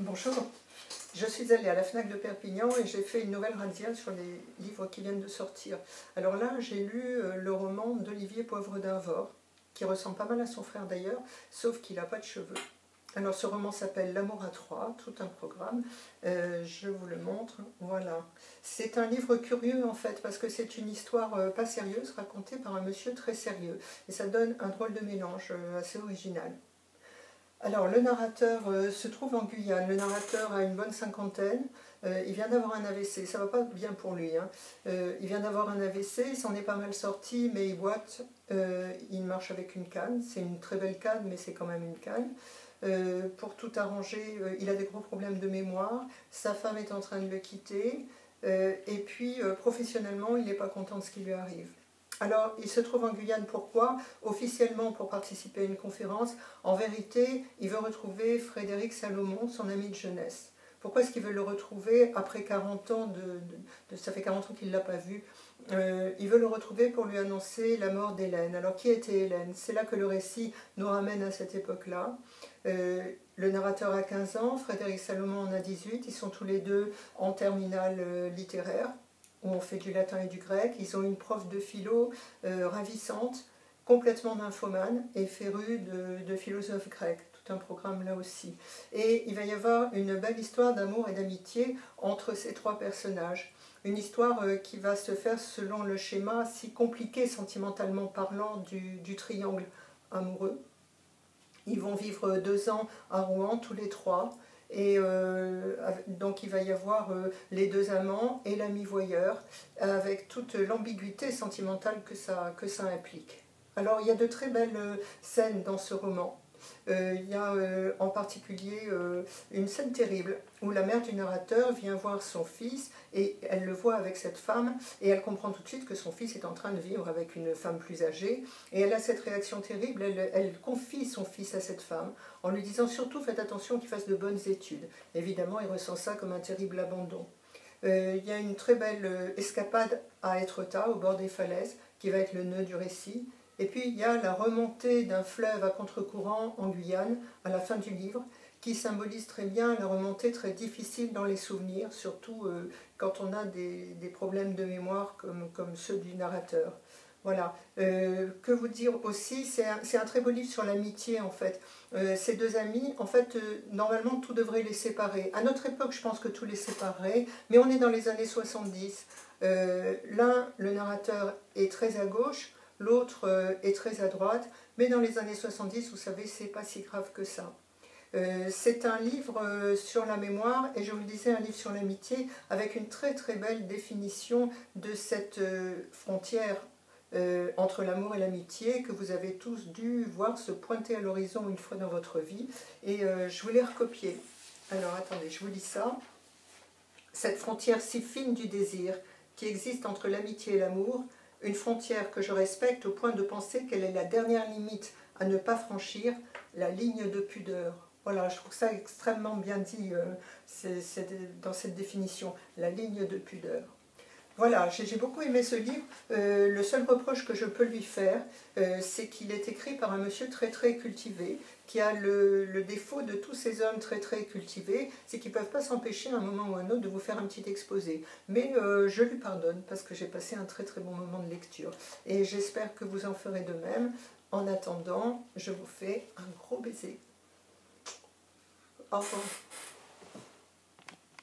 Bonjour, je suis allée à la FNAC de Perpignan et j'ai fait une nouvelle razzia sur les livres qui viennent de sortir. Alors là, j'ai lu le roman d'Olivier Poivre d'Arvor, qui ressemble pas mal à son frère d'ailleurs, sauf qu'il n'a pas de cheveux. Alors ce roman s'appelle L'amour à trois, tout un programme, je vous le montre, voilà. C'est un livre curieux en fait, parce que c'est une histoire pas sérieuse, racontée par un monsieur très sérieux. Et ça donne un drôle de mélange assez original. Alors, le narrateur se trouve en Guyane. Le narrateur a une bonne cinquantaine. Il vient d'avoir un AVC. Ça va pas bien pour lui, hein. Il vient d'avoir un AVC, il s'en est pas mal sorti, mais il boite. Il marche avec une canne. C'est une très belle canne, mais c'est quand même une canne. Pour tout arranger, il a des gros problèmes de mémoire. Sa femme est en train de le quitter. Et puis, professionnellement, il n'est pas content de ce qui lui arrive. Alors, il se trouve en Guyane, pourquoi? Officiellement pour participer à une conférence. En vérité, il veut retrouver Frédéric Salomon, son ami de jeunesse. Pourquoi est-ce qu'il veut le retrouver après 40 ans ça fait 40 ans qu'il ne l'a pas vu? Il veut le retrouver pour lui annoncer la mort d'Hélène. Alors, qui était Hélène? C'est là que le récit nous ramène à cette époque-là. Le narrateur a 15 ans, Frédéric Salomon en a 18. Ils sont tous les deux en terminale littéraire, où on fait du latin et du grec. Ils ont une prof de philo ravissante, complètement nymphomane et férue de philosophes grecs. Tout un programme là aussi. Et il va y avoir une belle histoire d'amour et d'amitié entre ces trois personnages. Une histoire qui va se faire selon le schéma si compliqué sentimentalement parlant du triangle amoureux. Ils vont vivre 2 ans à Rouen tous les trois. Et donc il va y avoir les deux amants et l'ami voyeur, avec toute l'ambiguïté sentimentale que ça implique. Alors il y a de très belles scènes dans ce roman. Il y a en particulier une scène terrible où la mère du narrateur vient voir son fils et elle le voit avec cette femme et elle comprend tout de suite que son fils est en train de vivre avec une femme plus âgée et elle a cette réaction terrible, elle confie son fils à cette femme en lui disant surtout faites attention qu'il fasse de bonnes études. Évidemment il ressent ça comme un terrible abandon. Il y a une très belle escapade à Étretat au bord des falaises qui va être le nœud du récit. Et puis il y a la remontée d'un fleuve à contre-courant en Guyane, à la fin du livre, qui symbolise très bien la remontée très difficile dans les souvenirs, surtout quand on a des problèmes de mémoire comme ceux du narrateur. Voilà. Que vous dire aussi, c'est un très beau livre sur l'amitié en fait. Ces deux amis, en fait, normalement tout devrait les séparer. À notre époque, je pense que tout les séparerait, mais on est dans les années 70. L'un, le narrateur, est très à gauche, l'autre est très à droite, mais dans les années 70, vous savez, c'est pas si grave que ça. C'est un livre sur la mémoire, et je vous le disais, un livre sur l'amitié, avec une très très belle définition de cette frontière entre l'amour et l'amitié que vous avez tous dû voir se pointer à l'horizon une fois dans votre vie, et je vous l'ai recopié. Alors attendez, je vous lis ça. Cette frontière si fine du désir qui existe entre l'amitié et l'amour, une frontière que je respecte au point de penser qu'elle est la dernière limite à ne pas franchir, la ligne de pudeur. Voilà, je trouve ça extrêmement bien dit dans cette définition, la ligne de pudeur. Voilà, j'ai beaucoup aimé ce livre. Le seul reproche que je peux lui faire, c'est qu'il est écrit par un monsieur très très cultivé, qui a le défaut de tous ces hommes très très cultivés, c'est qu'ils ne peuvent pas s'empêcher à un moment ou à un autre de vous faire un petit exposé. Mais je lui pardonne parce que j'ai passé un très très bon moment de lecture. Et j'espère que vous en ferez de même. En attendant, je vous fais un gros baiser. Au revoir.